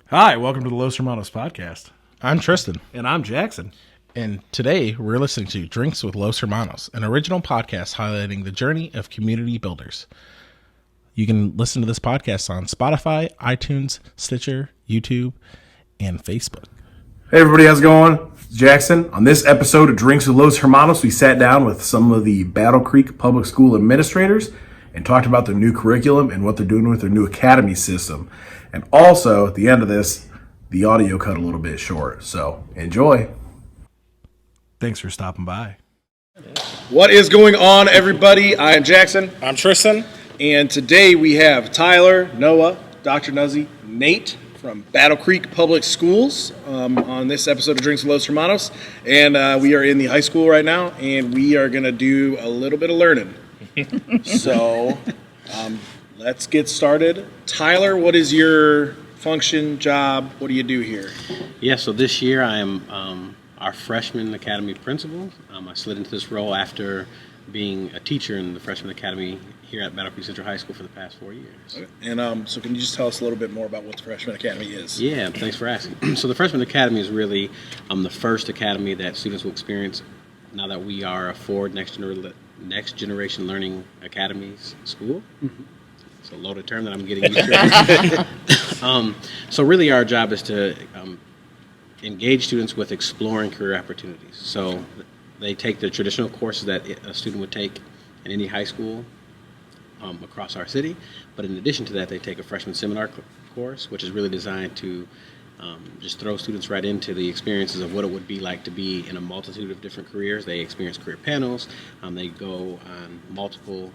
Hi, welcome to the Los Hermanos podcast. I'm Tristan. And I'm Jackson. And today we're listening to Drinks with Los Hermanos, an original podcast highlighting the journey of community builders. You can listen to this podcast on Spotify, iTunes, Stitcher, YouTube, and Facebook. Hey everybody, how's it going? It's Jackson. On this episode of Drinks with Los Hermanos, we sat down with some of the Battle Creek Public School administrators and talked about their new curriculum and what they're doing with their new Academy system. And also, at the end of this, the audio cut a little bit short. So, enjoy. Thanks for stopping by. What is going on, everybody? I am Jackson. I'm Tristan. And today we have Tyler, Noah, Dr. Nuzzy, Nate from Battle Creek Public Schools on this episode of Drinks with Los Hermanos. And we are in the high school right now, and we are going to do a little bit of learning. So let's get started. Tyler, what is your function, job? What do you do here? Yeah, so this year I am our freshman academy principal. I slid into this role after being a teacher in the freshman academy here at Battle Creek Central High School for the past 4 years. Okay. And so can you just tell us a little bit more about what the freshman academy is? Yeah, thanks for asking. So the freshman academy is really the first academy that students will experience now that we are a forward next generation learning academies school. Mm-hmm. It's a loaded term that I'm getting used to. So really our job is to engage students with exploring career opportunities. So they take the traditional courses that a student would take in any high school across our city, but in addition to that, they take a freshman seminar course, which is really designed to just throw students right into the experiences of what it would be like to be in a multitude of different careers. They experience career panels. They go on multiple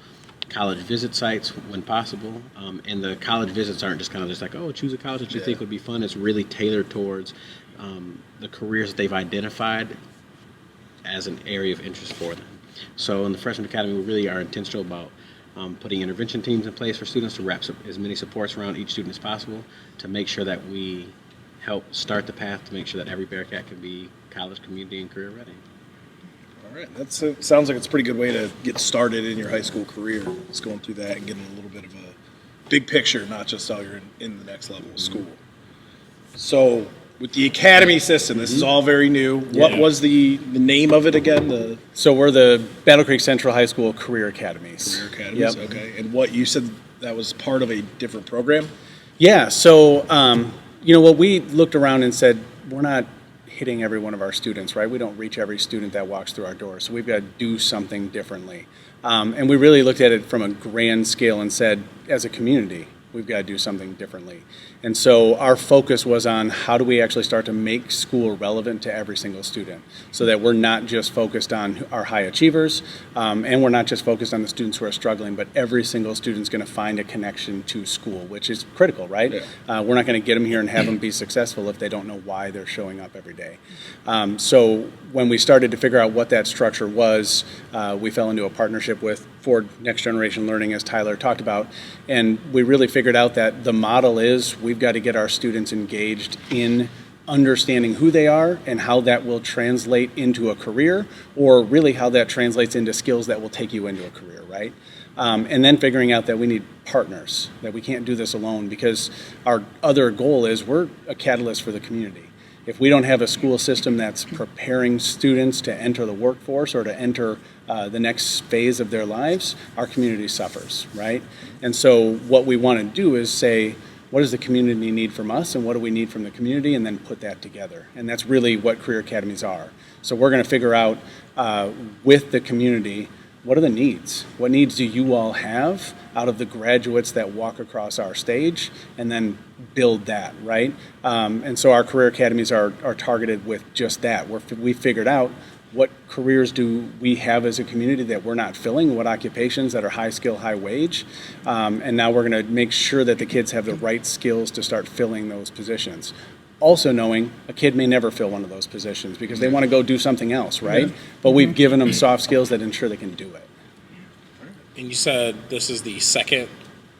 college visit sites when possible. And the college visits aren't just kind of just like, oh, choose a college that you think would be fun. It's really tailored towards the careers that they've identified as an area of interest for them. So in the Freshman Academy, we really are intentional about putting intervention teams in place for students to wrap as many supports around each student as possible to make sure that we help start the path to make sure that every Bearcat can be college, community, and career ready. All right, that sounds like it's a pretty good way to get started in your high school career. Just going through that and getting a little bit of a big picture, not just how you're in the next level of school. So with the Academy system, this is all very new. What was the name of it again? So we're the Battle Creek Central High School Career Academies. Career Academies, okay. And what you said that was part of a different program? Yeah, so what we looked around and said, we're not hitting every one of our students, right? We don't reach every student that walks through our doors, so we've got to do something differently. And we really looked at it from a grand scale and said, as a community, we've got to do something differently. And so our focus was on how do we actually start to make school relevant to every single student so that we're not just focused on our high achievers and we're not just focused on the students who are struggling, but every single student's going to find a connection to school, which is critical, right? Yeah. We're not going to get them here and have them be successful if they don't know why they're showing up every day. So when we started to figure out what that structure was, we fell into a partnership with Ford Next Generation Learning, as Tyler talked about, and we really figured out that the model is we've got to get our students engaged in understanding who they are and how that will translate into a career, or really how that translates into skills that will take you into a career, right? And then figuring out that we need partners, that we can't do this alone, because our other goal is we're a catalyst for the community. If we don't have a school system that's preparing students to enter the workforce or to enter the next phase of their lives, our community suffers, right? And so what we want to do is say, what does the community need from us and what do we need from the community, and then put that together. And that's really what career academies are. So we're going to figure out with the community, what are the needs? What needs do you all have out of the graduates that walk across our stage, and then build that, right? And so our career academies are targeted with just that. We figured out what careers do we have as a community that we're not filling, what occupations that are high skill, high wage, and now we're going to make sure that the kids have the right skills to start filling those positions. Also knowing a kid may never fill one of those positions because they want to go do something else, right? Yeah. But we've given them soft skills that ensure they can do it. And you said this is the second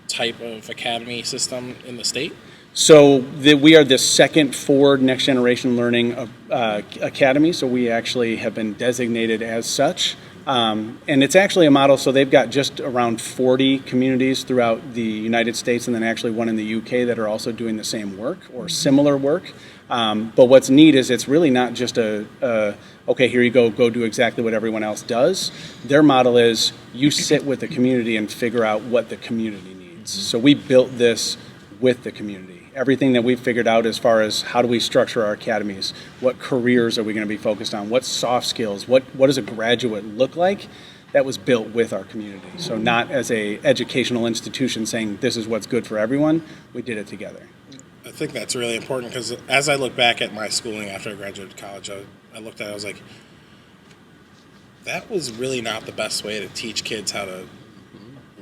type of academy system in the state? So we are the second Ford Next Generation Learning Academy, so we actually have been designated as such. And it's actually a model, so they've got just around 40 communities throughout the United States, and then actually one in the UK that are also doing the same work or similar work. But what's neat is it's really not just okay, here you go do exactly what everyone else does. Their model is you sit with the community and figure out what the community needs. So we built this with the community. Everything that we've figured out as far as how do we structure our academies, what careers are we going to be focused on, what soft skills, what does a graduate look like, that was built with our community. So not as a educational institution saying this is what's good for everyone, we did it together. I think that's really important because as I look back at my schooling after I graduated college, I looked at it, I was like, that was really not the best way to teach kids how to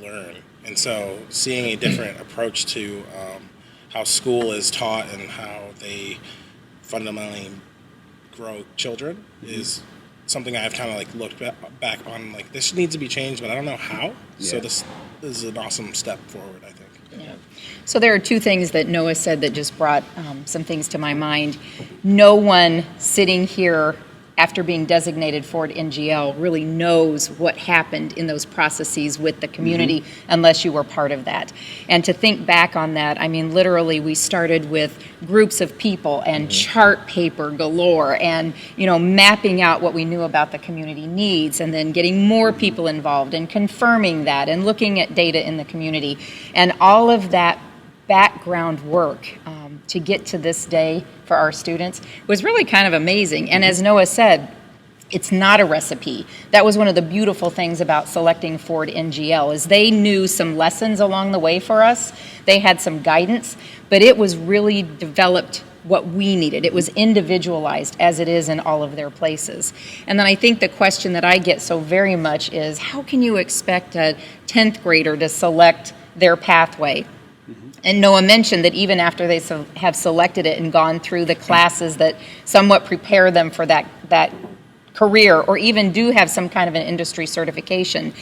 learn. And so seeing a different approach to how school is taught and how they fundamentally grow children is something I've kind of like looked back on, like this needs to be changed, but I don't know how. Yeah. So this is an awesome step forward, I think. Yeah. So there are two things that Noah said that just brought some things to my mind. No one sitting here after being designated Ford NGL really knows what happened in those processes with the community unless you were part of that. And to think back on that, I mean, literally we started with groups of people and chart paper galore and, you know, mapping out what we knew about the community needs and then getting more people involved and confirming that and looking at data in the community. And all of that background work to get to this day for our students was really kind of amazing. And as Noah said, it's not a recipe. That was one of the beautiful things about selecting Ford NGL is they knew some lessons along the way for us. They had some guidance, but it was really developed what we needed. It was individualized as it is in all of their places. And then I think the question that I get so very much is, how can you expect a 10th grader to select their pathway? And Noah mentioned that even after they have selected it and gone through the classes that somewhat prepare them for that career or even do have some kind of an industry certification,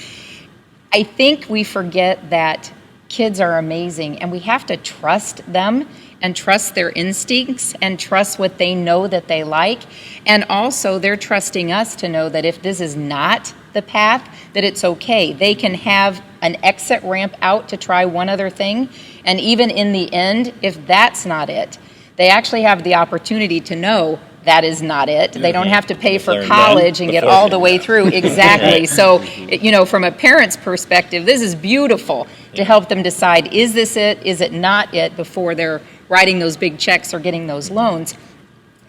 I think we forget that kids are amazing and we have to trust them and trust their instincts and trust what they know that they like. And also they're trusting us to know that if this is not the path, that it's okay. They can have an exit ramp out to try one other thing. And even in the end, if that's not it, they actually have the opportunity to know that is not it. They don't have to pay for college and get all the way through. Exactly. So, you know, from a parent's perspective, this is beautiful to help them decide, is this it? Is it not it? Before they're writing those big checks or getting those loans.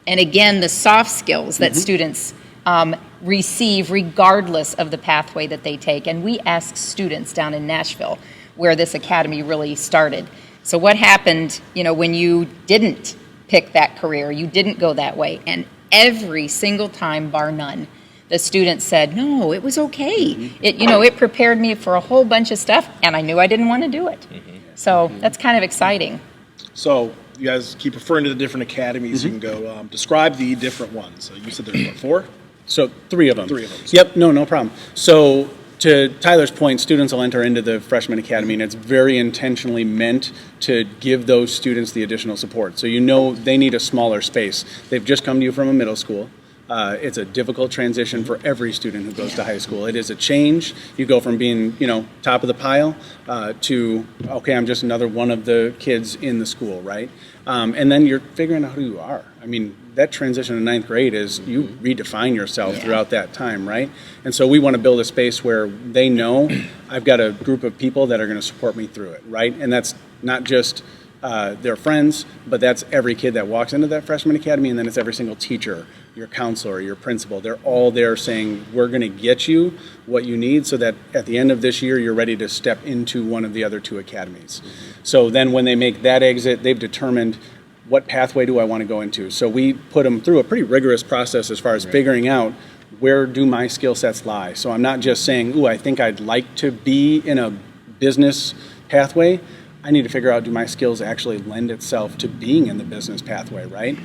And again, the soft skills that students receive regardless of the pathway that they take. And we ask students down in Nashville, where this academy really started. So what happened, you know, when you didn't pick that career, you didn't go that way? And every single time, bar none, the students said, no, it was okay. It, you know, it prepared me for a whole bunch of stuff, and I knew I didn't want to do it. So that's kind of exciting. So you guys keep referring to the different academies. You can go describe the different ones. So you said there's what, 4? So 3 of them. 3 of them. Yep, no problem. So to Tyler's point, students will enter into the freshman academy, and it's very intentionally meant to give those students the additional support. So you know they need a smaller space. They've just come to you from a middle school. It's a difficult transition for every student who goes to high school. It is a change. You go from being, you know, top of the pile to, okay, I'm just another one of the kids in the school, right? And then you're figuring out who you are. I mean, that transition to 9th grade is you redefine yourself throughout that time, right? And so we want to build a space where they know I've got a group of people that are going to support me through it, right? And that's not just their friends, but that's every kid that walks into that freshman academy, and then it's every single teacher, your counselor, your principal. They're all there saying, we're going to get you what you need so that at the end of this year, you're ready to step into one of the other 2 academies. So then when they make that exit, they've determined what pathway do I want to go into. So we put them through a pretty rigorous process as far as figuring out where do my skill sets lie. So I'm not just saying, ooh, I think I'd like to be in a business pathway. I need to figure out, do my skills actually lend itself to being in the business pathway, right?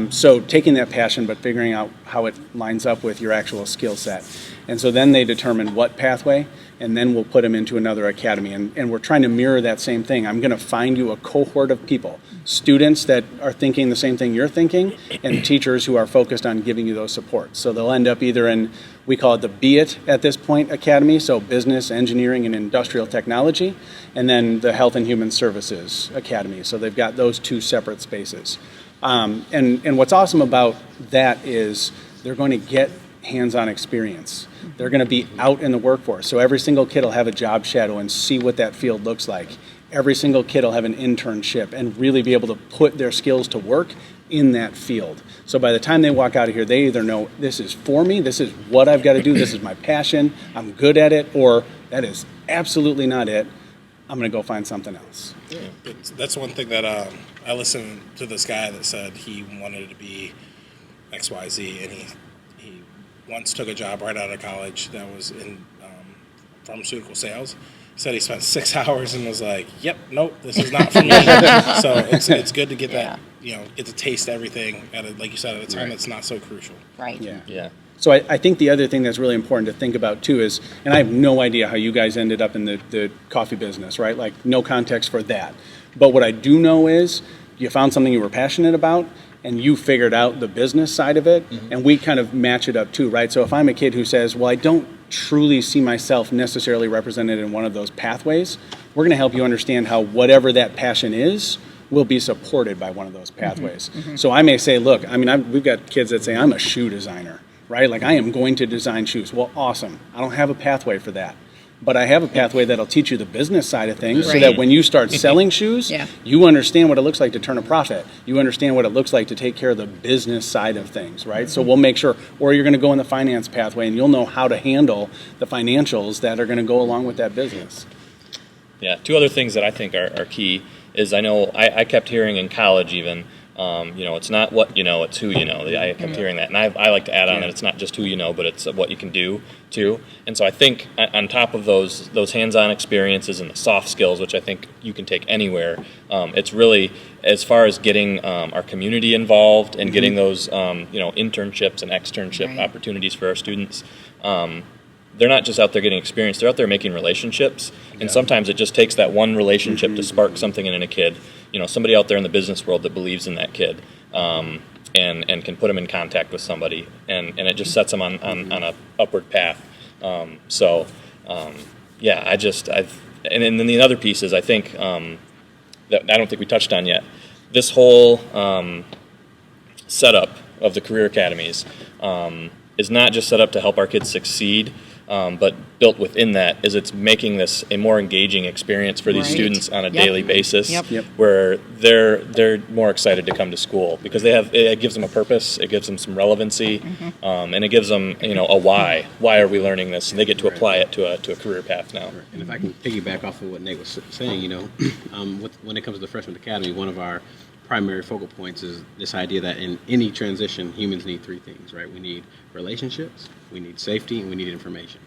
So taking that passion, but figuring out how it lines up with your actual skill set. And so then they determine what pathway, and then we'll put them into another academy. And we're trying to mirror that same thing. I'm going to find you a cohort of people, students that are thinking the same thing you're thinking, and teachers who are focused on giving you those supports. So they'll end up either in, we call it the Be It at this point academy, so business, engineering, and industrial technology, and then the Health and Human Services Academy. So they've got those two separate spaces. And what's awesome about that is they're going to get hands-on experience. They're going to be out in the workforce. So every single kid will have a job shadow and see what that field looks like. Every single kid will have an internship and really be able to put their skills to work in that field. So by the time they walk out of here, they either know this is for me, this is what I've got to do, this is my passion, I'm good at it, or that is absolutely not it, I'm going to go find something else. Yeah, that's one thing that I listened to this guy that said he wanted to be XYZ, and he once took a job right out of college that was in pharmaceutical sales. He said he spent 6 hours and was like, "Yep, nope, this is not for me." So it's good to get that, get to taste everything at a, like you said, at a time that's not so crucial. Right. Yeah. So I think the other thing that's really important to think about too is, and I have no idea how you guys ended up in the coffee business, right? Like no context for that. But what I do know is you found something you were passionate about and you figured out the business side of it, and we kind of match it up too, right? So if I'm a kid who says, well, I don't truly see myself necessarily represented in one of those pathways, we're going to help you understand how whatever that passion is will be supported by one of those pathways. So I may say, look, I mean, we've got kids that say, I'm a shoe designer, right? Like I am going to design shoes. Well, awesome. I don't have a pathway for that. But I have a pathway that'll teach you the business side of things so that when you start selling shoes, you understand what it looks like to turn a profit. You understand what it looks like to take care of the business side of things, right? So we'll make sure, or you're going to go in the finance pathway and you'll know how to handle the financials that are going to go along with that business. Yeah, two other things that I think are key is I know I kept hearing in college even, it's not what you know, it's who you know. I kept hearing that, and I like to add on that it's not just who you know, but it's what you can do too. And so I think on top of those hands-on experiences and the soft skills, which I think you can take anywhere, it's really as far as getting our community involved and getting those internships and externship opportunities for our students. They're not just out there getting experience, they're out there making relationships. And sometimes it just takes that one relationship to spark something in a kid. Somebody out there in the business world that believes in that kid and can put them in contact with somebody. And it just sets them on a upward path. And then the other piece is I think that I don't think we touched on yet. This whole setup of the career academies is not just set up to help our kids succeed, but built within that is it's making this a more engaging experience for these students on a daily basis, where they're more excited to come to school because it gives them a purpose, it gives them some relevancy, and it gives them a why. Why are we learning this? And they get to apply it to a career path now. And if I can piggyback off of what Nate was saying, when it comes to the Freshman Academy, one of our primary focal points is this idea that in any transition, humans need three things, right? We need relationships, we need safety, and we need information.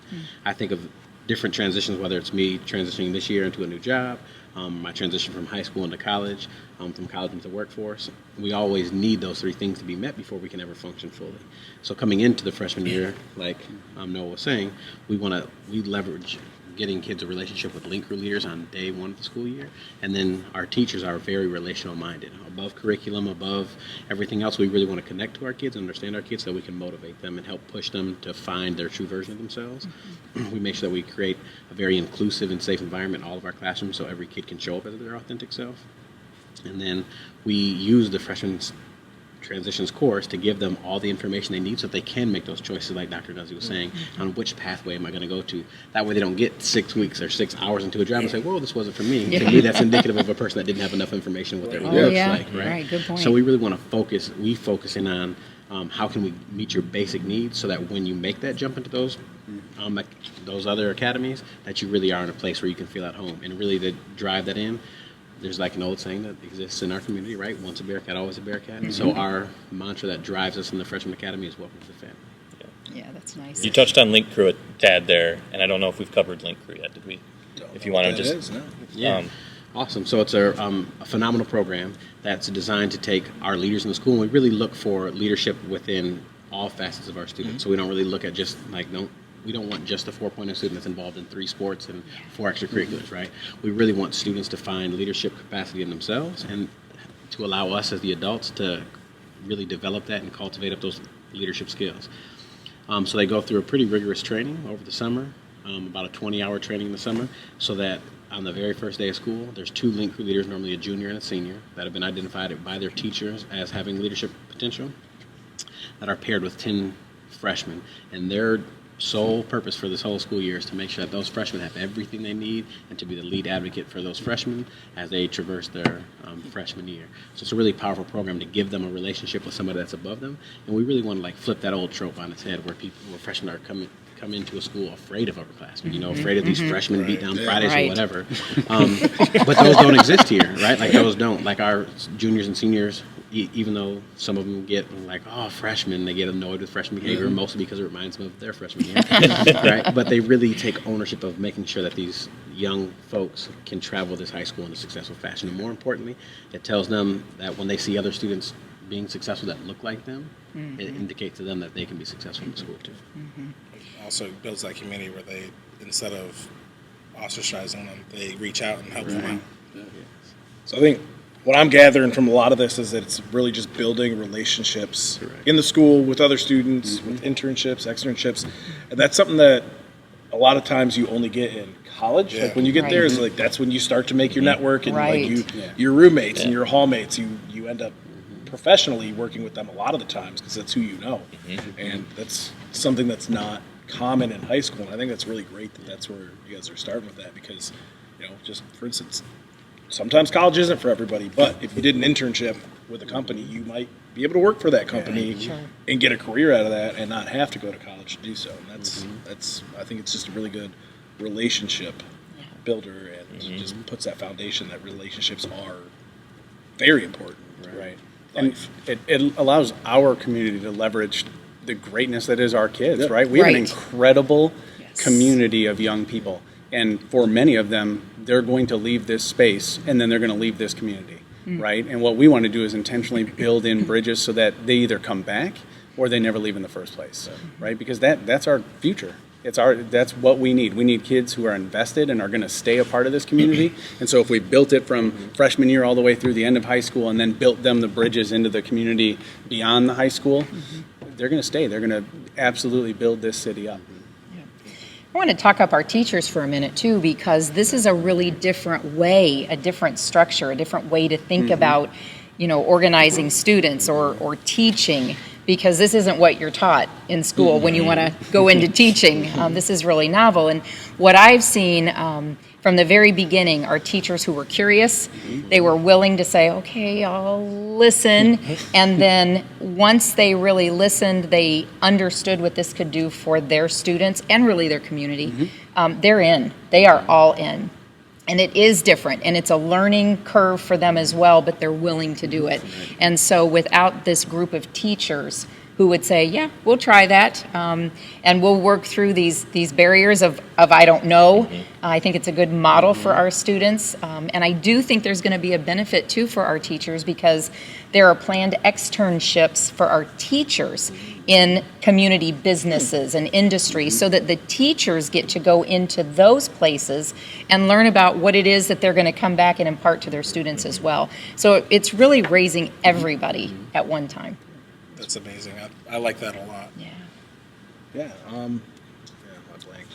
I think of different transitions, whether it's me transitioning this year into a new job, my transition from high school into college, from college into the workforce. We always need those three things to be met before we can ever function fully. So coming into the freshman year, like Noah was saying, we leverage getting kids a relationship with link group leaders on day one of the school year. And then our teachers are very relational minded. Above curriculum, above everything else, we really want to connect to our kids and understand our kids so we can motivate them and help push them to find their true version of themselves. We make sure that we create a very inclusive and safe environment in all of our classrooms so every kid can show up as their authentic self. And then we use the freshman transitions course to give them all the information they need so that they can make those choices, like Dr. Nuzzi was saying, on which pathway am I going to go to. That way they don't get 6 weeks or 6 hours into a job and say, whoa, this wasn't for me. To me, that's indicative of a person that didn't have enough information what their life looks like, right? Good point. So we really want to focus in on how can we meet your basic needs so that when you make that jump into those other academies, that you really are in a place where you can feel at home. And really to drive that in, there's like an old saying that exists in our community, right? Once a Bearcat, always a Bearcat. So our mantra that drives us in the Freshman Academy is welcome to the family. Yeah, that's nice. You touched on Link Crew a tad there, and I don't know if we've covered Link Crew yet, did we? If you want to just... Awesome. So it's a phenomenal program that's designed to take our leaders in the school, and we really look for leadership within all facets of our students. So we don't really look at just like, we don't want just the 4.0 student that's involved in 3 sports and 4 extracurriculars, right? We really want students to find leadership capacity in themselves and to allow us as the adults to really develop that and cultivate up those leadership skills. So they go through a pretty rigorous training over the summer, about a 20-hour training in the summer, so that on the very first day of school, there's 2 link crew leaders, normally a junior and a senior, that have been identified by their teachers as having leadership potential, that are paired with 10 freshmen. And their sole purpose for this whole school year is to make sure that those freshmen have everything they need and to be the lead advocate for those freshmen as they traverse their freshman year. So it's a really powerful program to give them a relationship with somebody that's above them. And we really want to like flip that old trope on its head where freshmen are come into a school afraid of upperclassmen, afraid of these freshmen beat down Fridays or whatever. But those don't exist here, right? Like those don't. Like our juniors and seniors, even though some of them get like, oh, freshmen, they get annoyed with freshman behavior, mostly because it reminds them of their freshman year, right? But they really take ownership of making sure that these young folks can travel this high school in a successful fashion. And more importantly, it tells them that when they see other students being successful that look like them, it indicates to them that they can be successful in school too. Also builds that community where they, instead of ostracizing them, they reach out and help them out. So I think what I'm gathering from a lot of this is that it's really just building relationships in the school with other students, with internships, externships, and that's something that a lot of times you only get in college. Like when you get there, is like that's when you start to make your network and like your roommates and your hallmates. You end up professionally working with them a lot of the times because that's who you know, and that's something that's not common in high school. And I think that's really great that that's where you guys are starting with that because, just for instance, sometimes college isn't for everybody, but if you did an internship with a company, you might be able to work for that company and get a career out of that and not have to go to college to do so. And that's I think it's just a really good relationship builder and just puts that foundation that relationships are very important. Right. And it allows our community to leverage the greatness that is our kids, right? We have an incredible community of young people. And for many of them, they're going to leave this space and then they're going to leave this community, right? And what we want to do is intentionally build in bridges so that they either come back or they never leave in the first place, right? Because that's our future. That's what we need. We need kids who are invested and are going to stay a part of this community. And so if we built it from freshman year all the way through the end of high school and then built them the bridges into the community beyond the high school, they're going to stay. They're going to absolutely build this city up. I want to talk up our teachers for a minute too, because this is a really different way, a different structure, a different way to think about, organizing students or teaching, because this isn't what you're taught in school when you want to go into teaching. This is really novel. And what I've seen from the very beginning are teachers who were curious. They were willing to say, okay, I'll listen. And then once they really listened, they understood what this could do for their students and really their community. They're in. They are all in. And it is different, and it's a learning curve for them as well, but they're willing to do it. And so without this group of teachers who would say, yeah, we'll try that, and we'll work through these barriers of I don't know, I think it's a good model for our students. And I do think there's going to be a benefit, too, for our teachers, because there are planned externships for our teachers in community businesses and industry so that the teachers get to go into those places and learn about what it is that they're going to come back and impart to their students as well. So it's really raising everybody at one time. That's amazing. I like that a lot. I blanked.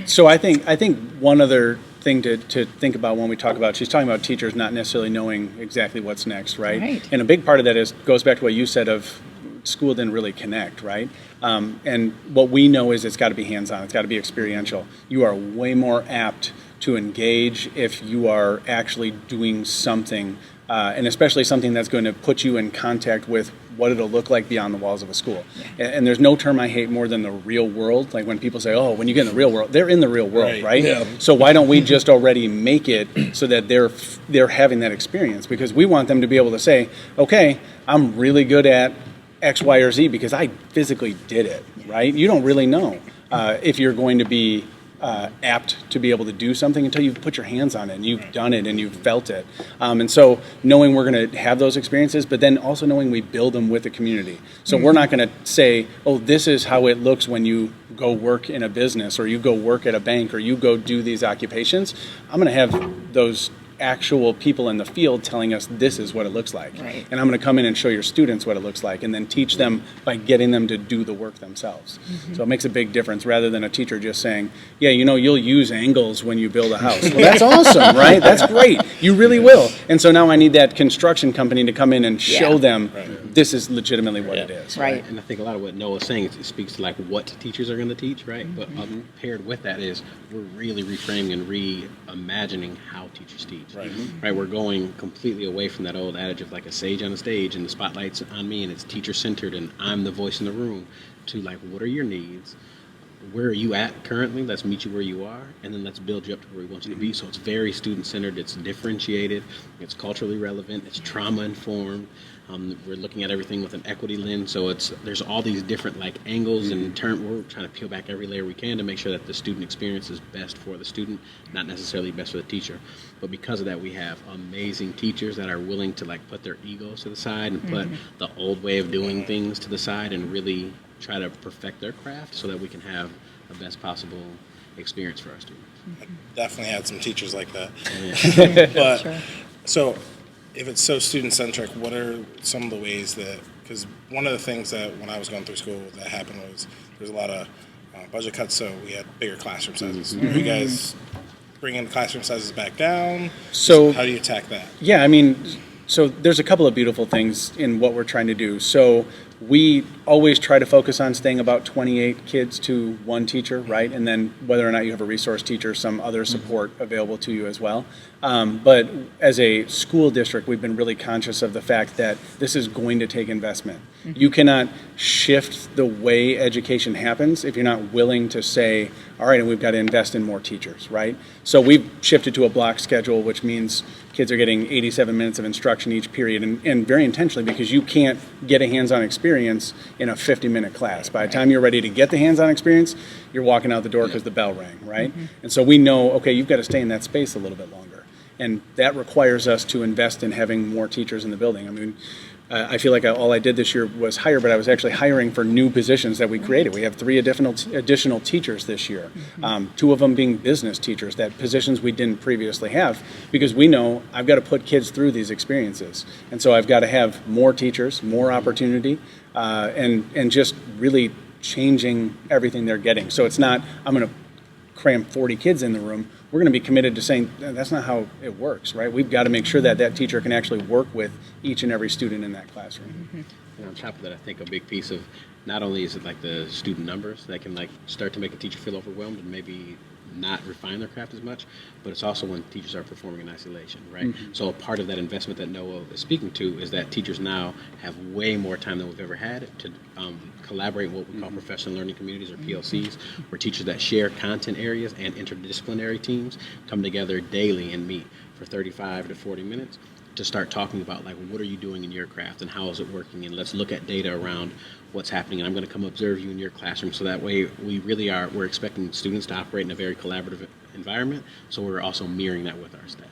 So I think one other thing to think about when we talk about, she's talking about teachers not necessarily knowing exactly what's next, right? And a big part of that goes back to what you said of school didn't really connect, right? And what we know is it's got to be hands-on, it's got to be experiential. You are way more apt to engage if you are actually doing something, and especially something that's going to put you in contact with what it'll look like beyond the walls of a school. And there's no term I hate more than the real world. Like when people say, oh, when you get in the real world, they're in the real world, right? So why don't we just already make it so that they're having that experience? Because we want them to be able to say, okay, I'm really good at X, Y, or Z because I physically did it, right? You don't really know if you're going to be apt to be able to do something until you've put your hands on it and you've done it and you've felt it. And so knowing we're going to have those experiences, but then also knowing we build them with the community. So we're not going to say, oh, this is how it looks when you go work in a business or you go work at a bank or you go do these occupations. I'm going to have those actual people in the field telling us this is what it looks like. Right. And I'm going to come in and show your students what it looks like and then teach them by getting them to do the work themselves. So it makes a big difference rather than a teacher just saying, yeah, you know, you'll use angles when you build a house. Well, that's awesome, right? That's great. You really will. And so now I need that construction company to come in and show them this is legitimately what it is. Right. And I think a lot of what Noah's saying, it speaks to like what teachers are going to teach, right? But paired with that is we're really reframing and reimagining how teachers teach. Right. We're going completely away from that old adage of like a sage on the stage and the spotlight's on me and it's teacher centered and I'm the voice in the room, to like, what are your needs? Where are you at currently? Let's meet you where you are, and then let's build you up to where we want you to be. So it's very student-centered, it's differentiated, it's culturally relevant, it's trauma-informed. We're looking at everything with an equity lens, so there's all these different like angles and we're trying to peel back every layer we can to make sure that the student experience is best for the student, not necessarily best for the teacher. But because of that, we have amazing teachers that are willing to like put their egos to the side and put the old way of doing things to the side and really try to perfect their craft so that we can have the best possible experience for our students. Definitely had some teachers like that. Yeah. But so if it's so student-centric, what are some of the ways that, because one of the things that when I was going through school that happened was there's a lot of budget cuts, so we had bigger classroom sizes. Are you guys bringing the classroom sizes back down? So how do you attack that? Yeah, I mean, so there's a couple of beautiful things in what we're trying to do. So we always try to focus on staying about 28 kids to one teacher, right? And then whether or not you have a resource teacher, some other support available to you as well. But as a school district, we've been really conscious of the fact that this is going to take investment. You cannot shift the way education happens if you're not willing to say, all right, and we've got to invest in more teachers, right? So we've shifted to a block schedule, which means kids are getting 87 minutes of instruction each period, and very intentionally, because you can't get a hands-on experience in a 50-minute class. By the time you're ready to get the hands-on experience, you're walking out the door because the bell rang, right? And so we know, okay, you've got to stay in that space a little bit longer. And that requires us to invest in having more teachers in the building. I mean, I feel like all I did this year was hire, but I was actually hiring for new positions that we created. We have 3 additional teachers this year, 2 of them being business teachers, that positions we didn't previously have, because we know I've got to put kids through these experiences. And so I've got to have more teachers, more opportunity, and just really changing everything they're getting. So it's not, I'm going to cram 40 kids in the room. We're going to be committed to saying that's not how it works, right? We've got to make sure that that teacher can actually work with each and every student in that classroom. And on top of that, I think a big piece of not only is it like the student numbers that can like start to make a teacher feel overwhelmed and maybe not refine their craft as much, but it's also when teachers are performing in isolation, right? So a part of that investment that Noah is speaking to is that teachers now have way more time than we've ever had to collaborate in what we call professional learning communities, or PLCs, where teachers that share content areas and interdisciplinary teams come together daily and meet for 35 to 40 minutes to start talking about like, what are you doing in your craft and how is it working, and let's look at data around what's happening, and I'm going to come observe you in your classroom. So that way we're expecting students to operate in a very collaborative environment, so we're also mirroring that with our staff.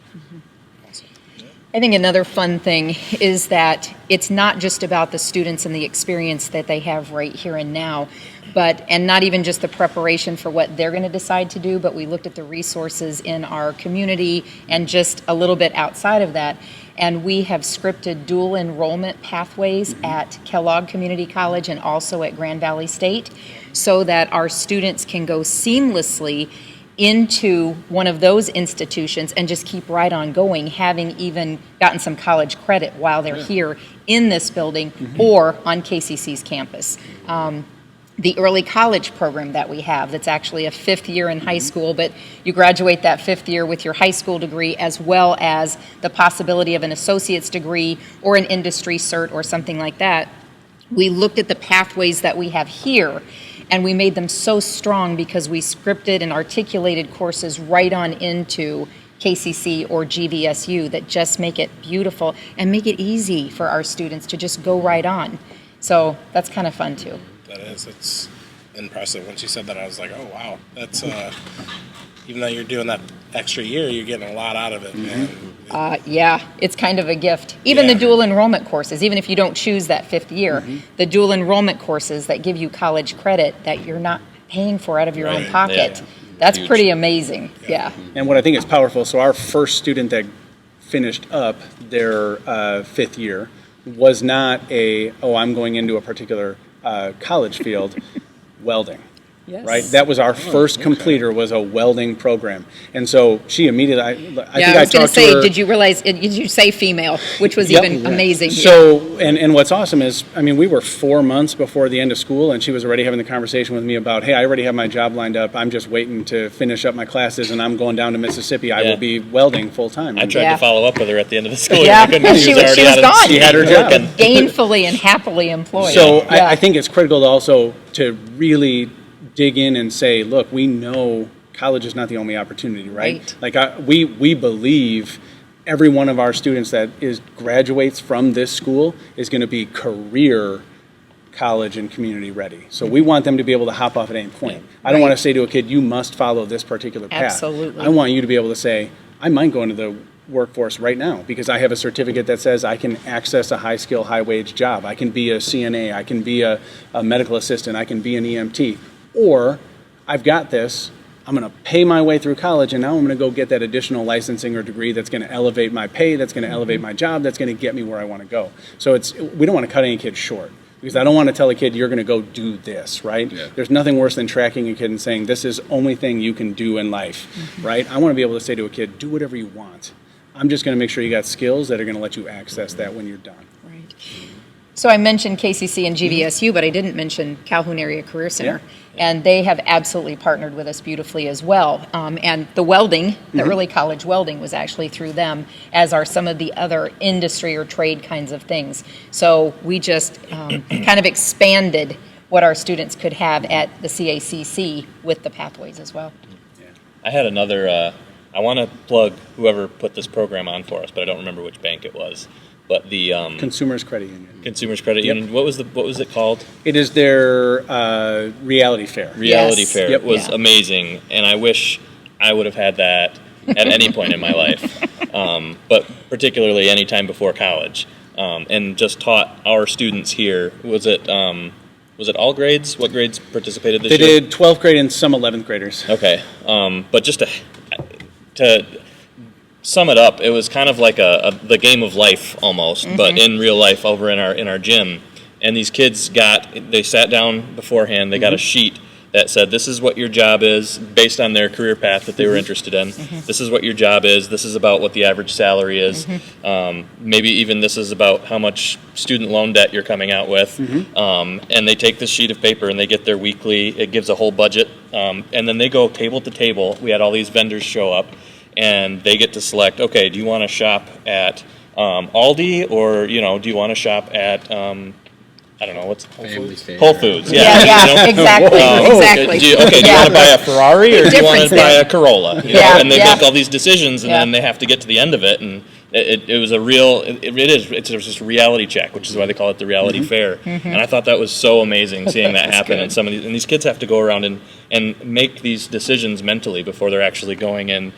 I think another fun thing is that it's not just about the students and the experience that they have right here and now, and not even just the preparation for what they're going to decide to do, but we looked at the resources in our community and just a little bit outside of that. And we have scripted dual enrollment pathways at Kellogg Community College and also at Grand Valley State, so that our students can go seamlessly into one of those institutions and just keep right on going, having even gotten some college credit while they're here in this building or on KCC's campus. The early college program that we have, that's actually a 5th year in high school, but you graduate that 5th year with your high school degree as well as the possibility of an associate's degree or an industry cert or something like that. We looked at the pathways that we have here, and we made them so strong because we scripted and articulated courses right on into KCC or GVSU that just make it beautiful and make it easy for our students to just go right on. So that's kind of fun too. That is, impressive. When she said that, I was like, oh, wow. That's, even though you're doing that extra year, you're getting a lot out of it, man. Yeah, it's kind of a gift. Even the dual enrollment courses, even if you don't choose that 5th year, the dual enrollment courses that give you college credit that you're not paying for out of your own pocket, that's Huge. Pretty amazing. Yeah. And what I think is powerful, so our first student that finished up their 5th year was not I'm going into a particular college field, welding. Yes. Right, that was our first completer was a welding program, and so she immediately. I think I was going to say, her, did you say female, which was Yep. even amazing. So, and what's awesome is, I mean, we were 4 months before the end of school, and she was already having the conversation with me about, hey, I already have my job lined up. I'm just waiting to finish up my classes, and I'm going down to Mississippi. I will be welding full time. I tried to follow up with her at the end of the school year. Yeah, I couldn't. she was gone. She had her job. Gainfully and happily employed. So I think it's critical to also to really dig in and say, look, we know college is not the only opportunity, right? Like we believe every one of our students that graduates from this school is going to be career college and community ready. So we want them to be able to hop off at any point. I don't want to say to a kid, you must follow this particular path. Absolutely. I want you to be able to say, I might go into the workforce right now because I have a certificate that says I can access a high skill, high wage job. I can be a CNA, I can be a medical assistant, I can be an EMT. Or I've got this, I'm going to pay my way through college, and now I'm going to go get that additional licensing or degree that's going to elevate my pay, that's going to elevate my job, that's going to get me where I want to go. So we don't want to cut any kid short, because I don't want to tell a kid you're going to go do this, right? Yeah. There's nothing worse than tracking a kid and saying this is the only thing you can do in life, right? I want to be able to say to a kid, do whatever you want. I'm just going to make sure you got skills that are going to let you access that when you're done. Right. So I mentioned KCC and GVSU, but I didn't mention Calhoun Area Career Center. Yeah. And they have absolutely partnered with us beautifully as well. And the welding, the early college welding, was actually through them, as are some of the other industry or trade kinds of things. So we just kind of expanded what our students could have at the CACC with the pathways as well. Yeah. I had another, I want to plug whoever put this program on for us, but I don't remember which bank it was. But the Consumers Credit Union. Consumers Credit Union. What was it called? It is their Reality Fair. Reality Fair. It was amazing, and I wish I would have had that at any point in my life, but particularly any time before college, and just taught our students here. Was it all grades? What grades participated this year? They did 12th grade and some 11th graders. Okay, but just to sum it up, it was kind of like the game of life almost, but in real life over in our gym. And these kids they sat down beforehand, they got a sheet that said, this is what your job is based on their career path that they were interested in. This is what your job is. This is about what the average salary is. Maybe even this is about how much student loan debt you're coming out with. And they take this sheet of paper and they get their weekly, it gives a whole budget. And then they go table to table. We had all these vendors show up. And they get to select, okay, do you want to shop at Aldi, or, do you want to shop at, I don't know, what's Whole Foods? Yeah, exactly. Exactly. Do you want to buy a Ferrari, or do you want to buy a Corolla? And they make all these decisions, and then they have to get to the end of it, and it was a real, it's just a reality check, which is why they call it the Reality Fair. And I thought that was so amazing, seeing that happen. And these kids have to go around and make these decisions mentally before they're actually going in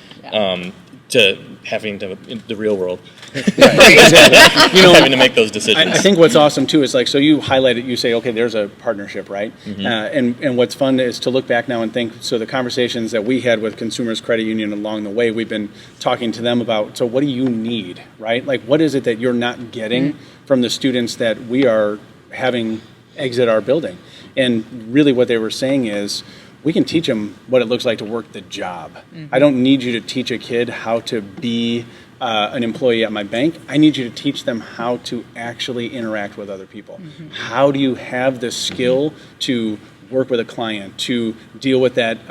to having to in the real world. Having to make those decisions. I think what's awesome too is so you highlight it, you say, okay, there's a partnership, right? And what's fun is to look back now and think, so the conversations that we had with Consumers Credit Union along the way, we've been talking to them about, so what do you need, right? Like, what is it that you're not getting from the students that we are having exit our building? And really what they were saying is, we can teach them what it looks like to work the job. I don't need you to teach a kid how to be an employee at my bank. I need you to teach them how to actually interact with other people. How do you have the skill to work with a client, to deal with that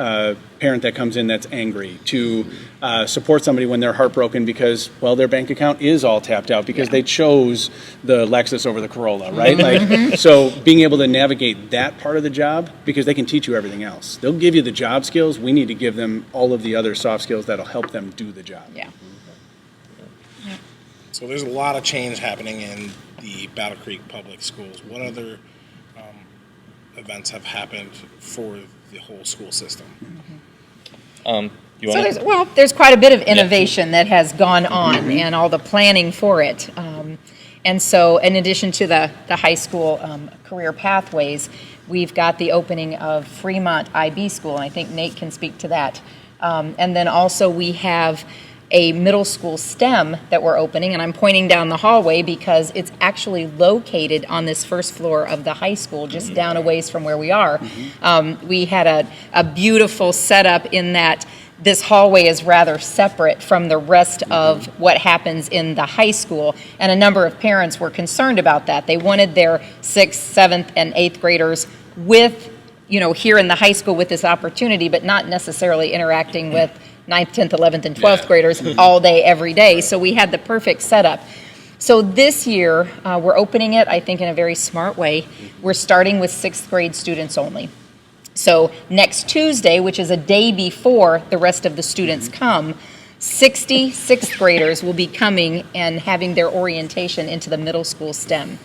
parent that comes in that's angry, to support somebody when they're heartbroken because, well, their bank account is all tapped out because they chose the Lexus over the Corolla, right? So being able to navigate that part of the job, because they can teach you everything else. They'll give you the job skills. We need to give them all of the other soft skills that'll help them do the job. Yeah. So there's a lot of change happening in the Battle Creek Public Schools. What other events have happened for the whole school system. You So want there's quite a bit of innovation that has gone on and all the planning for it. And so in addition to the high school career pathways, we've got the opening of Fremont IB School, and I think Nate can speak to that. And then also we have a middle school STEM that we're opening, and I'm pointing down the hallway because it's actually located on this first floor of the high school, just down a ways from where we are. We had a beautiful setup in that this hallway is rather separate from the rest of what happens in the high school, and a number of parents were concerned about that. They wanted their 6th, 7th, and 8th graders with, here in the high school with this opportunity, but not necessarily interacting with 9th, 10th, 11th, and 12th graders all day, every day. So we had the perfect setup. So this year, we're opening it, I think, in a very smart way. We're starting with 6th grade students only. So next Tuesday, which is a day before the rest of the students come, 60 6th graders will be coming and having their orientation into the middle school STEM.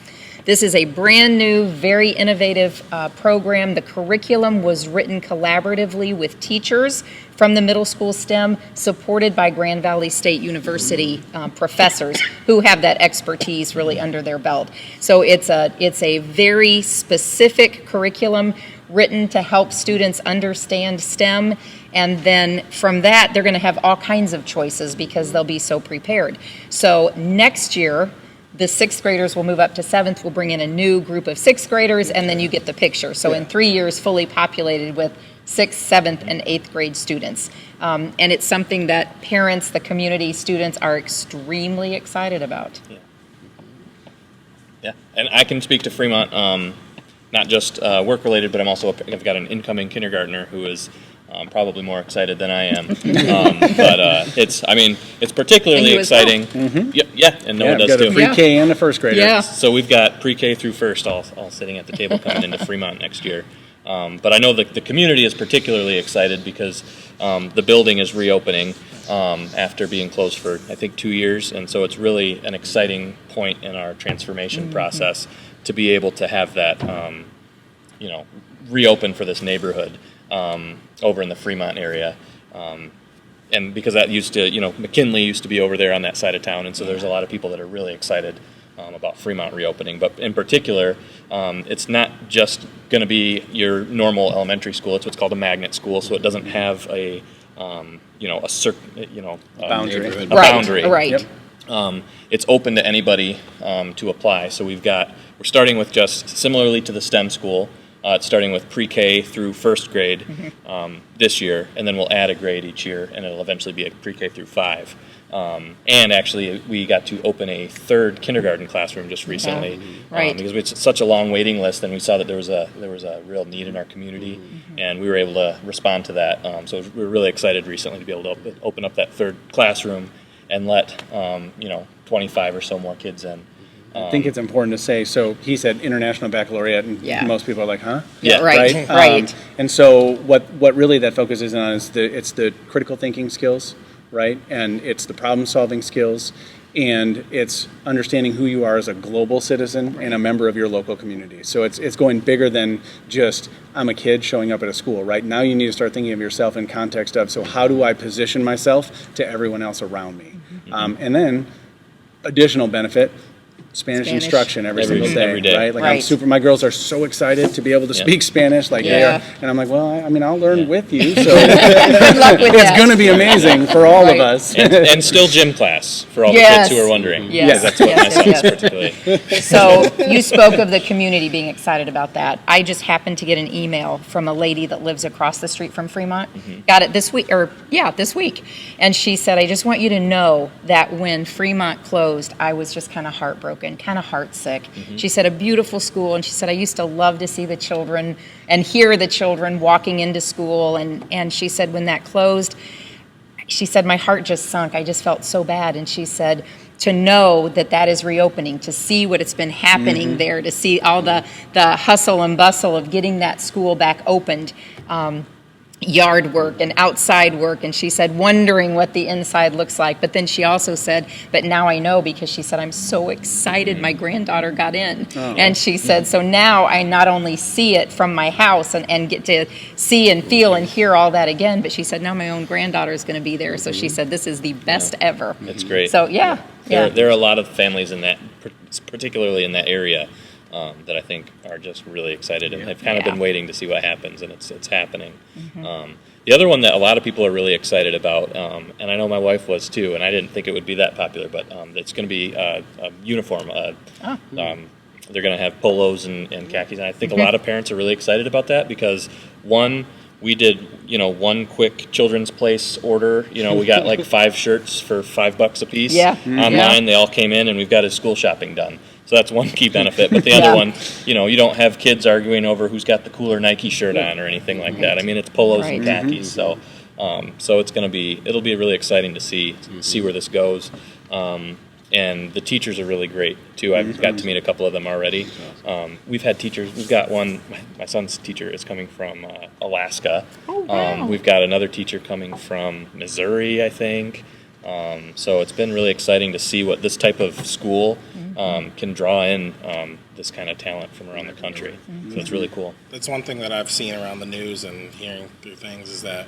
This is a brand new, very innovative program. The curriculum was written collaboratively with teachers from the middle school STEM, supported by Grand Valley State University professors who have that expertise really under their belt. So it's a very specific curriculum written to help students understand STEM, and then from that they're going to have all kinds of choices because they'll be so prepared. So next year, the 6th graders will move up to 7th. We'll bring in a new group of 6th graders, and then you get the picture. So in 3 years, fully populated with 6th, 7th, and 8th grade students. And it's something that parents, the community, students are extremely excited about. Yeah, and I can speak to Fremont, not just work-related, but I've got an incoming kindergartner who is probably more excited than I am. But it's particularly exciting. Yeah, and Noah does got too. a pre-K and a first grader. Yeah. So we've got pre-K through first all sitting at the table coming into Fremont next year. But I know the community is particularly excited because the building is reopening after being closed for, I think, 2 years. And so it's really an exciting point in our transformation process to be able to have that, reopen for this neighborhood over in the Fremont area. And because that used to, McKinley used to be over there on that side of town. And so there's a lot of people that are really excited about Fremont reopening. But in particular, it's not just going to be your normal elementary school. It's what's called a magnet school. So it doesn't have a Boundary. boundary. Right. Yep. It's open to anybody to apply. So we're starting with just similarly to the STEM school. It's starting with pre-K through first grade this year, and then we'll add a grade each year, and it'll eventually be a pre-K through 5. And actually, we got to open a 3rd kindergarten classroom just recently, Right. because it's such a long waiting list, and we saw that there was a real need in our community, and we were able to respond to that. So we were really excited recently to be able to open up that 3rd classroom and let 25 or so more kids in. I think it's important to say, so he said international baccalaureate, and most people are like, huh? Yeah. Right, right. And so what really that focuses on is it's the critical thinking skills, right? And it's the problem solving skills, and it's understanding who you are as a global citizen and a member of your local community. So it's going bigger than just, I'm a kid showing up at a school, right? Now you need to start thinking of yourself in context of, so how do I position myself to everyone else around me? And then additional benefit, Spanish instruction every single day, every day. right? Like Right. my girls are so excited to be able to speak Spanish, like they Yeah. are, and I'm like, well, I'll learn with you, so Good luck with it's that. going to be amazing for all Right. of us. And still gym class for all the Yes. kids who are wondering. Yes. Because that's what Yes, my yes, son's yes. particularly. So you spoke of the community being excited about that. I just happened to get an email from a lady that lives across the street from Fremont. Got it this week, this week. And she said, I just want you to know that when Fremont closed, I was just kind of heartbroken, kind of heartsick. She said, a beautiful school. And she said, I used to love to see the children and hear the children walking into school. And she said, when that closed, she said, my heart just sunk. I just felt so bad. And she said, to know that is reopening, to see what it's been happening there, to see all the hustle and bustle of getting that school back opened. yard work and outside work, and she said wondering what the inside looks like. But then she also said, but now I know, because she said, I'm so excited my granddaughter got in. And she said, so now I not only see it from my house and get to see and feel and hear all that again, but she said now my own granddaughter is going to be there. So she said this is the best ever. It's great. So There are a lot of families in that, particularly in that area, that I think are just really excited and have kind of been waiting to see what happens, and it's happening. The other one that a lot of people are really excited about, and I know my wife was too, and I didn't think it would be that popular, but it's going to be a uniform. They're going to have polos and khakis, and I think a lot of parents are really excited about that because, one, we did, one quick children's place order. We got like 5 shirts for $5 a piece online. They all came in, and we've got his school shopping done. So that's one key benefit. But the other one, you don't have kids arguing over who's got the cooler Nike shirt on or anything like that. I mean, it's polos and khakis. So it'll be really exciting to see where this goes. And the teachers are really great too. I've got to meet a couple of them already. We've had teachers. We've got one. My son's teacher is coming from Alaska. We've got another teacher coming from Missouri, I think. So it's been really exciting to see what this type of school can draw in this kind of talent from around the country. So it's really cool. That's one thing that I've seen around the news and hearing through things is that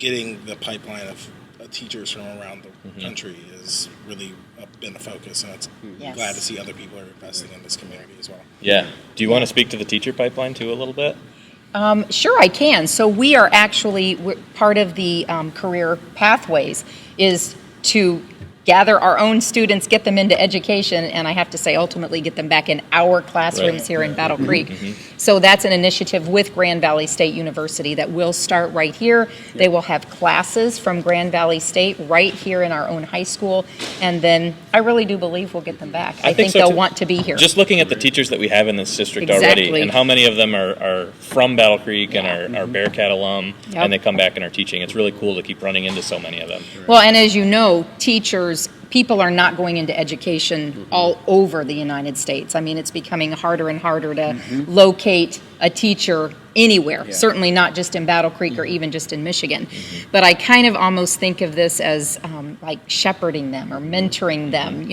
getting the pipeline of teachers from around the country is really been a focus, and it's glad to see other people are investing in this community as well. Yeah. Do you want to speak to the teacher pipeline too a little bit? Sure, I can. So we are actually part of the career pathways is to gather our own students, get them into education, and I have to say ultimately get them back in our classrooms here in Battle Creek. So that's an initiative with Grand Valley State University that will start right here. They will have classes from Grand Valley State right here in our own high school, and then I really do believe we'll get them back. I think so they'll too. Want to be here. Just looking at the teachers that we have in this district already, and how many of them are from Battle Creek and are Bearcat alum, and they come back and are teaching. It's really cool to keep running into so many of them. Well, and as you know, people are not going into education all over the United States. I mean, it's becoming harder and harder to locate a teacher anywhere, certainly not just in Battle Creek or even just in Michigan. But I kind of almost think of this as like shepherding them or mentoring them.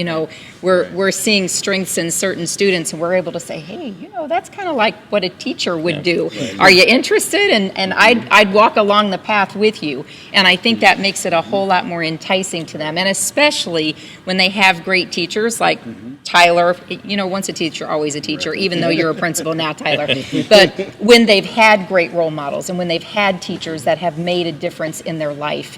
We're seeing strengths in certain students, and we're able to say, hey, that's kind of like what a teacher would do. Are you interested? And I'd walk along the path with you. And I think that makes it a whole lot more enticing to them, and especially when they have great teachers like Tyler. Once a teacher, always a teacher, even though you're a principal now, Tyler. But when they've had great role models and when they've had teachers that have made a difference in their life,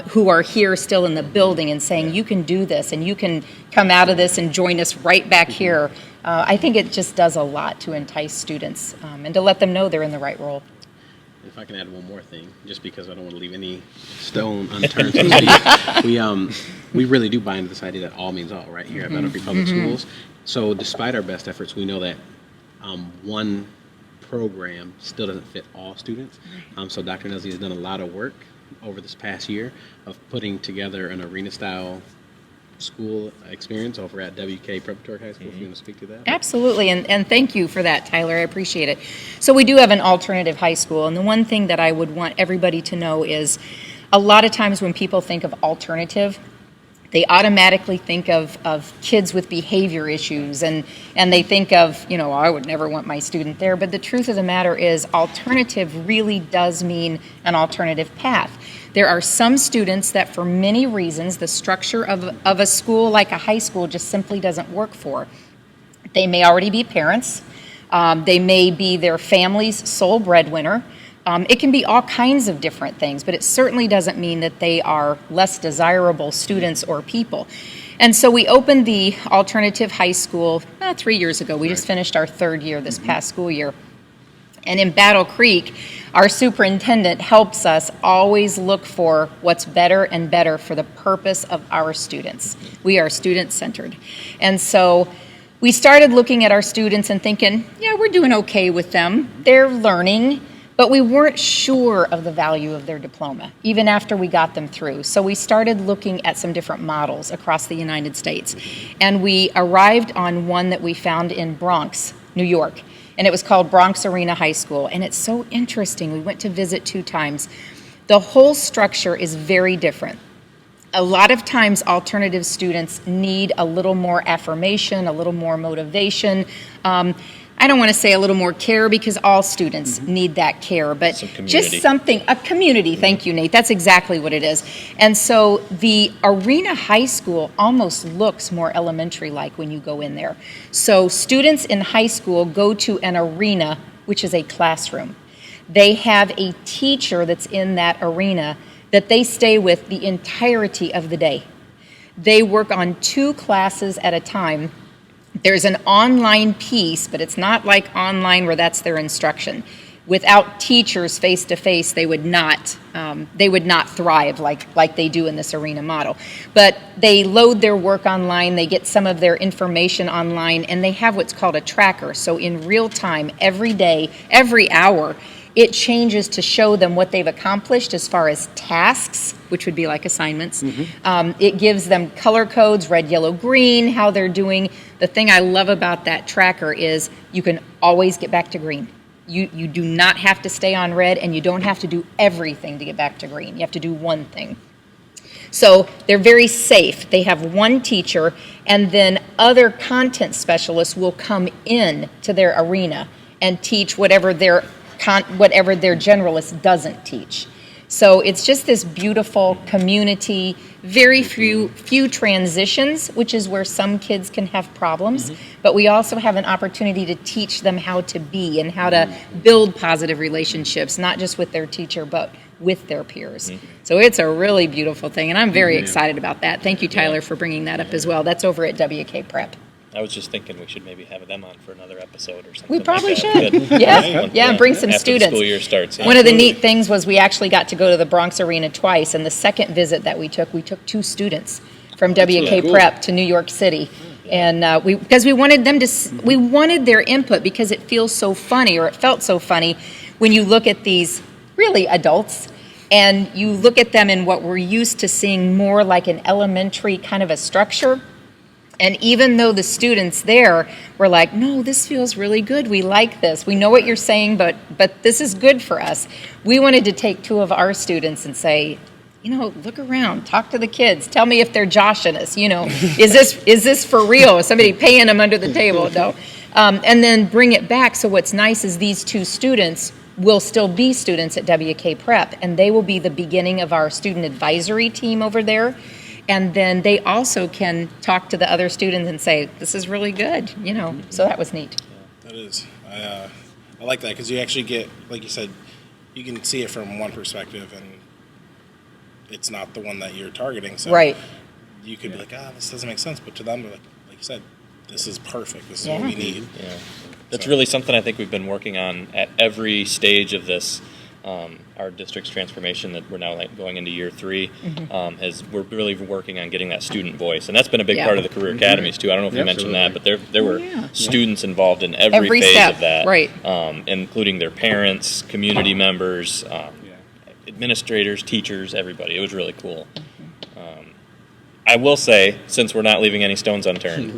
who are here still in the building and saying, you can do this and you can come out of this and join us right back here, I think it just does a lot to entice students and to let them know they're in the right role. If I can add one more thing, just because I don't want to leave any stone unturned, so to speak, we really do buy into this idea that all means all, right, here at Battle Creek Public Schools. So despite our best efforts, we know that one program still doesn't fit all students. So Dr. Nuzzi has done a lot of work over this past year of putting together an arena-style school experience over at WK Preparatory High School. If you want to speak to that. Absolutely, and thank you for that, Tyler. I appreciate it. So we do have an alternative high school, and the one thing that I would want everybody to know is a lot of times when people think of alternative, they automatically think of kids with behavior issues, and they think of, I would never want my student there. But the truth of the matter is alternative really does mean an alternative path. There are some students that for many reasons the structure of a school like a high school just simply doesn't work for. They may already be parents. They may be their family's sole breadwinner. It can be all kinds of different things, but it certainly doesn't mean that they are less desirable students or people. And so we opened the alternative high school 3 years ago. We just finished our 3rd year this past school year. And in Battle Creek, our superintendent helps us always look for what's better and better for the purpose of our students. We are student-centered. And so we started looking at our students and thinking, we're doing okay with them. They're learning. But we weren't sure of the value of their diploma, even after we got them through. So we started looking at some different models across the United States. And we arrived on one that we found in Bronx, New York. and it was called Bronx Arena High School. And it's so interesting. We went to visit 2 times. The whole structure is very different. A lot of times alternative students need a little more affirmation, a little more motivation. I don't want to say a little more care, because all students need that care, but just something, a community. Thank you, Nate. That's exactly what it is. And so the Arena High School almost looks more elementary-like when you go in there. So students in high school go to an arena, which is a classroom. They have a teacher that's in that arena that they stay with the entirety of the day. They work on 2 classes at a time. There's an online piece, but it's not like online where that's their instruction. Without teachers face to face, they would not thrive like they do in this arena model. But they load their work online, they get some of their information online, and they have what's called a tracker. So in real time, every day, every hour, it changes to show them what they've accomplished as far as tasks, which would be like assignments. It gives them color codes, red, yellow, green, how they're doing. The thing I love about that tracker is you can always get back to green. You do not have to stay on red, and you don't have to do everything to get back to green. You have to do one thing. So they're very safe. They have one teacher, and then other content specialists will come in to their arena and teach whatever their generalist doesn't teach. So it's just this beautiful community, very few transitions, which is where some kids can have problems, but we also have an opportunity to teach them how to be and how to build positive relationships, not just with their teacher, but with their peers. So it's a really beautiful thing, and I'm very excited about that. Thank you, Tyler, for bringing that up as well. That's over at WK Prep. I was just thinking we should maybe have them on for another episode or something. We probably like that. should. Yeah, bring some after students. The school year starts. One of the neat things was we actually got to go to the Bronx Arena twice, and the second visit that we took 2 students from WK Prep to New York City. And because we wanted them to, we wanted their input, because it feels so funny, or it felt so funny, when you look at these really adults and you look at them in what we're used to seeing more like an elementary kind of a structure. And even though the students there were like, no, this feels really good, we like this, we know what you're saying, but this is good for us. We wanted to take 2 of our students and say, look around, talk to the kids, tell me if they're joshing us, is this for real? Is somebody paying them under the table? No. And then bring it back. So what's nice is these 2 students will still be students at WK Prep, and they will be the beginning of our student advisory team over there. And then they also can talk to the other students and say, this is really good, So that was neat. That is. I like that, because you actually get, like you said, you can see it from one perspective, and it's not the one that you're targeting. So right. You could be like, this doesn't make sense. But to them, like you said, this is perfect. This is what we need. Yeah. That's really something I think we've been working on at every stage of this. Our district's transformation that we're now going into year 3 we're really working on getting that student voice, and that's been a big part of the Career Academies too. I don't know if you mentioned that, but there were students involved in every phase step of that, right? Including their parents, community members, administrators, teachers, everybody. It was really cool. I will say, since we're not leaving any stones unturned,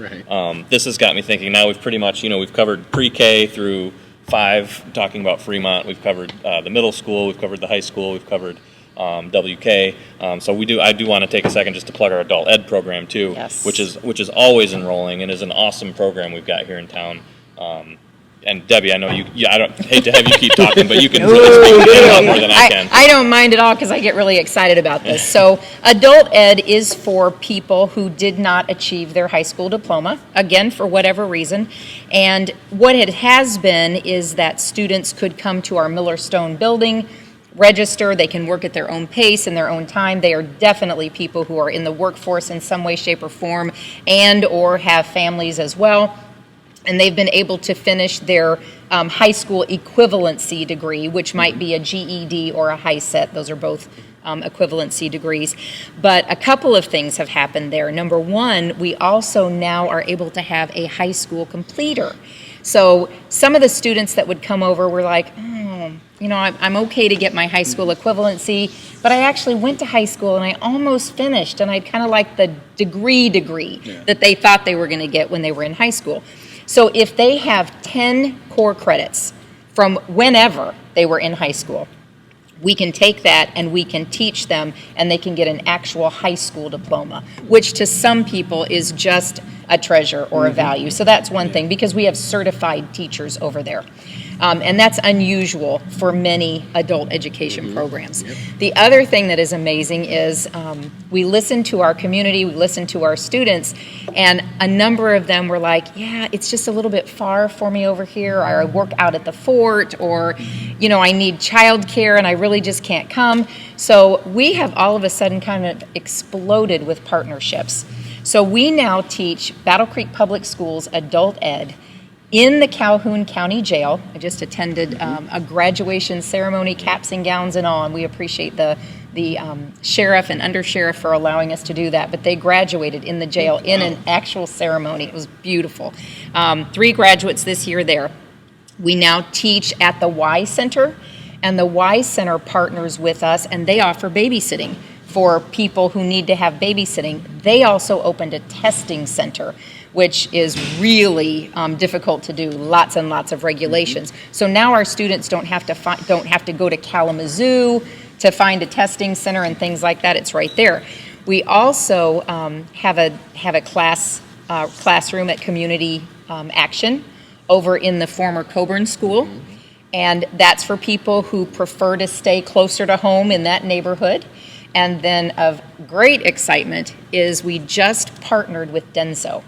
this has got me thinking. Now we've pretty much, we've covered pre-K through 5, talking about Fremont. We've covered the middle school. We've covered the high school. We've covered WK. So I do want to take a second just to plug our adult ed program too, which is always enrolling and is an awesome program we've got here in town. And Debbie, I know I don't hate to have you keep talking, but you can really speak a lot more than I can. I don't mind at all, because I get really excited about this. So adult ed is for people who did not achieve their high school diploma, again, for whatever reason. And what it has been is that students could come to our Miller Stone building, register, they can work at their own pace in their own time. They are definitely people who are in the workforce in some way, shape, or form, and or have families as well. And they've been able to finish their high school equivalency degree, which might be a GED or a high set. Those are both equivalency degrees. But a couple of things have happened there. Number one, we also now are able to have a high school completer. So some of the students that would come over were like, I'm okay to get my high school equivalency, but I actually went to high school and I almost finished, and I'd kind of like the degree that they thought they were going to get when they were in high school. So if they have 10 core credits from whenever they were in high school, we can take that and we can teach them, and they can get an actual high school diploma, which to some people is just a treasure or a value. So that's one thing, because we have certified teachers over there. And that's unusual for many adult education programs. The other thing that is amazing is we listen to our community, we listen to our students, and a number of them were like, yeah, it's just a little bit far for me over here, or I work out at the fort, or, you know, I need childcare and I really just can't come. So we have all of a sudden kind of exploded with partnerships. So we now teach Battle Creek Public Schools adult ed in the Calhoun County Jail. I just attended a graduation ceremony, caps and gowns and all, and we appreciate the sheriff and undersheriff for allowing us to do that. But they graduated in the jail in an actual ceremony. It was beautiful. 3 graduates this year there. We now teach at the Y Center, and the Y Center partners with us, and they offer babysitting for people who need to have babysitting. They also opened a testing center, which is really difficult to do, lots and lots of regulations. So now our students don't have to go to Kalamazoo to find a testing center and things like that. It's right there. We also have a classroom at Community Action over in the former Coburn School, and that's for people who prefer to stay closer to home in that neighborhood. And then of great excitement is we just partnered with Denso.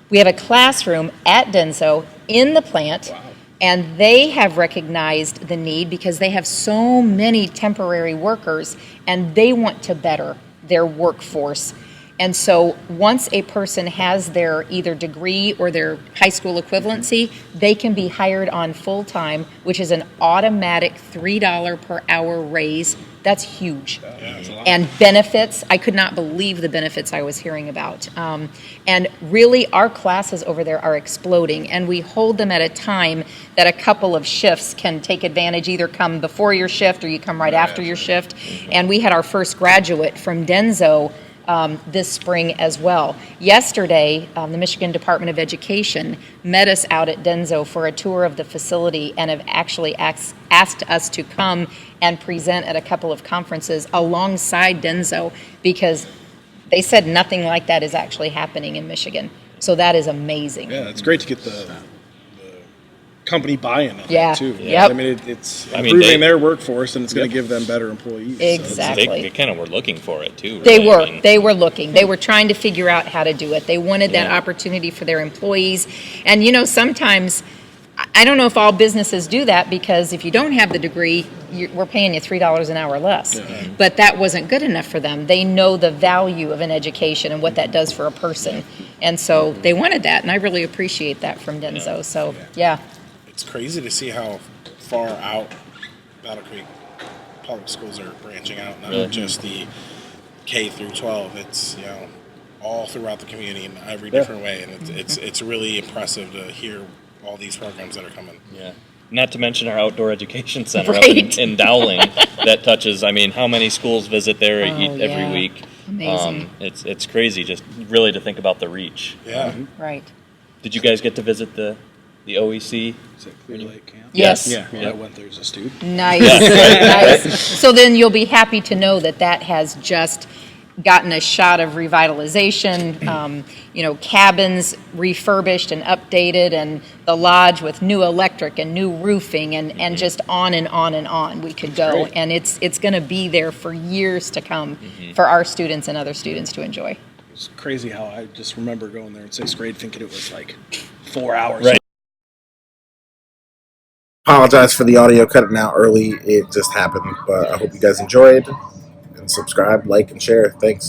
We have a classroom at Denso in the plant, and they have recognized the need because they have so many temporary workers, and they want to better their workforce. And so once a person has their either degree or their high school equivalency, they can be hired on full-time, which is an automatic $3 per hour raise. That's huge. And benefits, I could not believe the benefits I was hearing about. And really, our classes over there are exploding, and we hold them at a time that a couple of shifts can take advantage, either come before your shift or you come right after your shift. And we had our first graduate from Denso this spring as well. Yesterday, the Michigan Department of Education met us out at Denso for a tour of the facility, and have actually asked us to come and present at a couple of conferences alongside Denso, because they said nothing like that is actually happening in Michigan. So that is amazing. Yeah, it's great to get the company buy-in on Yeah. that too. Yep. I mean, it's improving their workforce, and it's going to give them better employees. Exactly. They kind of were looking for it too. They really. were. I mean, They were looking. They were trying to figure out how to do it. They wanted that opportunity for their employees. And, you know, sometimes, I don't know if all businesses do that, because if you don't have the degree, we're paying you $3 an hour less. But that wasn't good enough for them. They know the value of an education and what that does for a person. And so they wanted that, and I really appreciate that from Denso. So, yeah. It's crazy to see how far out Battle Creek public schools are branching out, not just the K through 12. It's, you know, all throughout the community in every different way, and it's really impressive to hear all these programs that are coming. Yeah. Not to mention our outdoor education center Right. up in Dowling that touches, I mean, how many schools visit there every week? Amazing. It's crazy just really to think about the reach. Yeah. Right. Did you guys get to visit the OEC? Is it Clear Lake Camp? Yes. Yeah, I went there as a student. Nice. Nice. So then you'll be happy to know that that has just gotten a shot of revitalization, you know, cabins refurbished and updated, and the lodge with new electric and new roofing, and just on and on and on we could go. And it's going to be there for years to come for our students and other students to enjoy. It's crazy how I just remember going there in 6th grade thinking it was like 4 hours. Right. Apologize for the audio cutting out early. It just happened, but I hope you guys enjoyed. And subscribe, like, and share. Thanks.